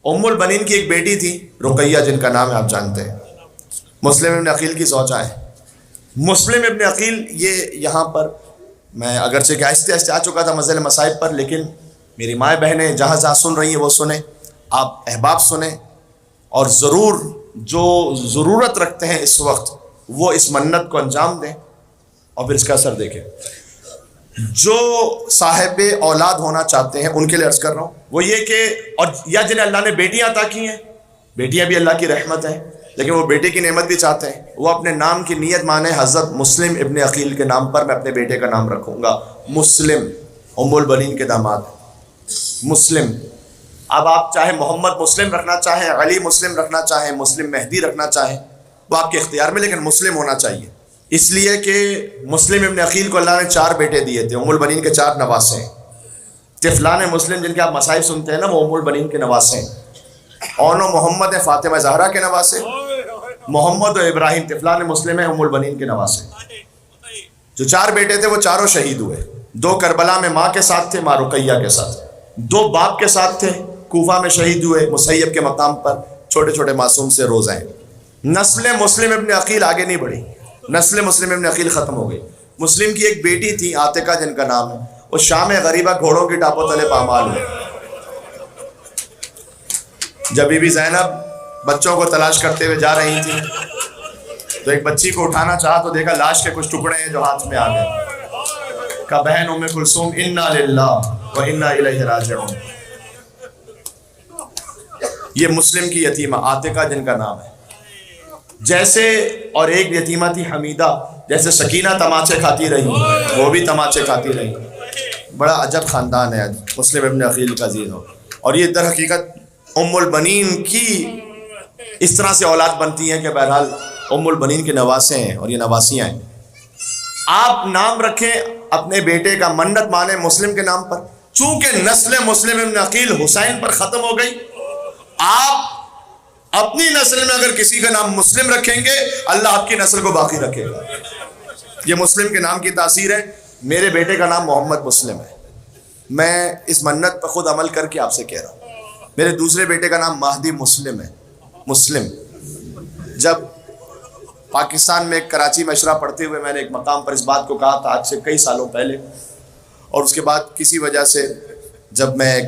ام البنین کی ایک بیٹی تھی رقیہ، جن کا نام ہے آپ جانتے ہیں، مسلم ابن عقیل کی زوجہ ہے۔ مسلم ابن عقیل یہ یہاں پر میں اگرچہ کہ آہستہ آہستہ آ چکا تھا مسئلہ مصائب پر، لیکن میری مائیں بہنیں جہاں جہاں سن رہی ہیں وہ سنیں، آپ احباب سنیں، اور ضرور جو ضرورت رکھتے ہیں اس وقت وہ اس منت کو انجام دیں اور پھر اس کا اثر دیکھیں۔ جو صاحب اولاد ہونا چاہتے ہیں ان کے لیے عرض کر رہا ہوں وہ یہ کہ، اور یا جنہیں اللہ نے بیٹیاں عطا کی ہیں، بیٹیاں بھی اللہ کی رحمت ہیں، لیکن وہ بیٹے کی نعمت بھی چاہتے ہیں، وہ اپنے نام کی نیت مانے حضرت مسلم ابن عقیل کے نام پر میں اپنے بیٹے کا نام رکھوں گا۔ مسلم ام البنین کے داماد مسلم۔ اب آپ چاہے محمد مسلم رکھنا چاہیں، علی مسلم رکھنا چاہیں، مسلم مہدی رکھنا چاہیں، وہ آپ کے اختیار میں، لیکن مسلم ہونا چاہیے، اس لیے کہ مسلم ابن عقیل کو اللہ نے 4 بیٹے دیے تھے، ام البنین کے 4 نواسے ہیں۔ طفلان مسلم جن کے آپ مصائب سنتے ہیں نا، وہ ام البنین کے نواسے ہیں۔ اون و محمد ہیں فاطمہ زہرا کے نواسے، محمد و ابراہیم طفلان مسلم ہیں ام البنین کے نواسے۔ جو 4 بیٹے تھے وہ چاروں شہید ہوئے، 2 کربلا میں ماں کے ساتھ تھے، ماں رقیہ کے ساتھ، 2 باپ کے ساتھ تھے، کوفہ میں شہید ہوئے مسیب کے مقام پر، چھوٹے چھوٹے معصوم سے روزہ ہیں۔ نسل مسلم ابن عقیل آگے نہیں بڑھی، نسل مسلم ابن عقیل ختم ہو گئی۔ مسلم کی ایک بیٹی تھی عاتقہ جن کا نام ہے، وہ شام غریبہ گھوڑوں کی ٹاپوں تلے پامال ہوئے۔ جب بی بی زینب بچوں کو تلاش کرتے ہوئے جا رہی تھی تو ایک بچی کو اٹھانا چاہا تو دیکھا لاش کے کچھ ٹکڑے ہیں جو ہاتھ میں آ گئے۔ کہا بہن ام کلثوم انا للہ و انا الیہ راجعون۔ یہ مسلم کی یتیمہ عاتقہ جن کا نام ہے، جیسے، اور ایک یتیمہ تھی حمیدہ، جیسے سکینہ تماچے کھاتی رہی وہ بھی تماچے کھاتی رہی۔ بڑا عجب خاندان ہے مسلم ابن عقیل کا عزیز ہو، اور یہ در حقیقت ام البنین کی اس طرح سے اولاد بنتی ہیں کہ بہرحال ام البنین کے نواسے ہیں اور یہ نواسیاں ہیں۔ آپ نام رکھیں اپنے بیٹے کا، منت مانے مسلم کے نام پر، چونکہ نسل مسلم ابن عقیل حسین پر ختم ہو گئی، آپ اپنی نسل میں اگر کسی کا نام مسلم رکھیں گے اللہ آپ کی نسل کو باقی رکھے گا۔ یہ مسلم کے نام کی تاثیر ہے۔ میرے بیٹے کا نام محمد مسلم ہے، میں اس منت پر خود عمل کر کے آپ سے کہہ رہا ہوں۔ میرے دوسرے بیٹے کا نام مہدی مسلم ہے، مسلم۔ جب پاکستان میں کراچی میں اشرا پڑھتے ہوئے میں نے ایک مقام پر اس بات کو کہا تھا آج سے کئی سالوں پہلے، اور اس کے بعد کسی وجہ سے جب میں ایک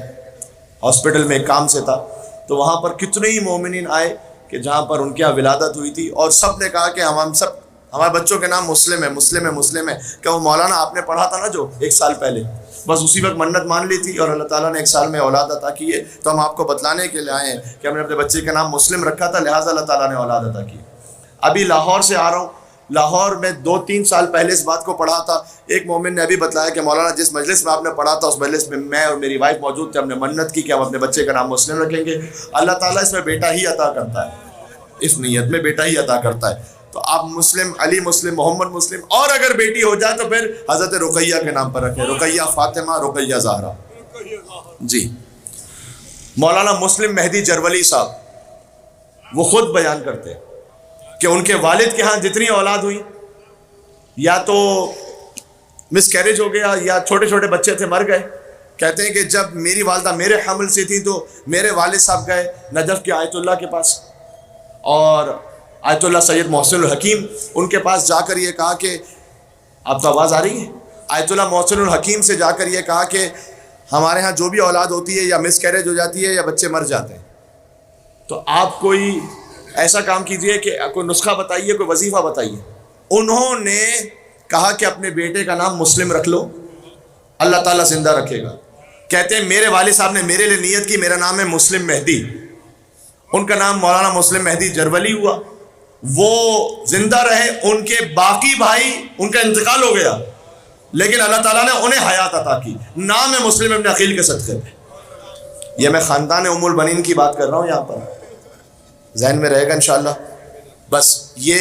ہاسپٹل میں ایک کام سے تھا تو وہاں پر کتنے ہی مومنین آئے کہ جہاں پر ان کے یہاں ولادت ہوئی تھی، اور سب نے کہا کہ ہم سب ہمارے بچوں کے نام مسلم ہے، مسلم ہے، مسلم ہے۔ کہ وہ مولانا آپ نے پڑھا تھا نا جو 1 سال پہلے، بس اسی وقت منت مان لی تھی اور اللہ تعالیٰ نے 1 سال میں اولاد عطا کی ہے، تو ہم آپ کو بتلانے کے لیے آئے ہیں کہ ہم نے اپنے بچے کا نام مسلم رکھا تھا، لہٰذا اللہ تعالیٰ نے اولاد عطا کی۔ ابھی لاہور سے آ رہا ہوں، لاہور میں 2-3 سال پہلے اس بات کو پڑھا تھا، ایک مومن نے ابھی بتلایا کہ مولانا جس مجلس میں آپ نے پڑھا تھا اس مجلس میں میں اور میری وائف موجود تھے، ہم نے منت کی کہ ہم اپنے بچے کا نام مسلم رکھیں گے۔ اللہ تعالیٰ اس میں بیٹا ہی عطا کرتا ہے، اس نیت میں بیٹا ہی عطا کرتا ہے۔ تو آپ مسلم، علی مسلم، محمد مسلم، اور اگر بیٹی ہو جائے تو پھر حضرت رقیہ کے نام پر رکھیں، رقیہ فاطمہ، رقیہ زہرا۔ جی مولانا مسلم مہدی جرولی صاحب وہ خود بیان کرتے ہیں کہ ان کے والد کے ہاں جتنی اولاد ہوئی یا تو مس کیریج ہو گیا یا چھوٹے چھوٹے بچے تھے مر گئے۔ کہتے ہیں کہ جب میری والدہ میرے حمل سے تھی تو میرے والد صاحب گئے نجف کے آیت اللہ کے پاس، اور آیت اللہ سید محسن الحکیم ان کے پاس جا کر یہ کہا کہ، آپ تو آواز آ رہی ہے، آیت اللہ محسن الحکیم سے جا کر یہ کہا کہ ہمارے ہاں جو بھی اولاد ہوتی ہے یا مس کیریج ہو جاتی ہے یا بچے مر جاتے ہیں، تو آپ کوئی ایسا کام کیجئے کہ کوئی نسخہ بتائیے، کوئی وظیفہ بتائیے۔ انہوں نے کہا کہ اپنے بیٹے کا نام مسلم رکھ لو، اللہ تعالیٰ زندہ رکھے گا۔ کہتے ہیں میرے والد صاحب نے میرے لیے نیت کی، میرا نام ہے مسلم مہدی، ان کا نام مولانا مسلم مہدی جرولی ہوا، وہ زندہ رہے، ان کے باقی بھائی ان کا انتقال ہو گیا لیکن اللہ تعالیٰ نے انہیں حیات عطا کی، نام ہے مسلم ابن عقیل کے صدقے میں۔ یہ میں خاندان ام البنین کی بات کر رہا ہوں، یہاں پر ذہن میں رہے گا انشاءاللہ۔ بس یہ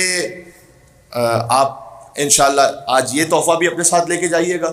آپ انشاءاللہ آج یہ تحفہ بھی اپنے ساتھ لے کے جائیے گا،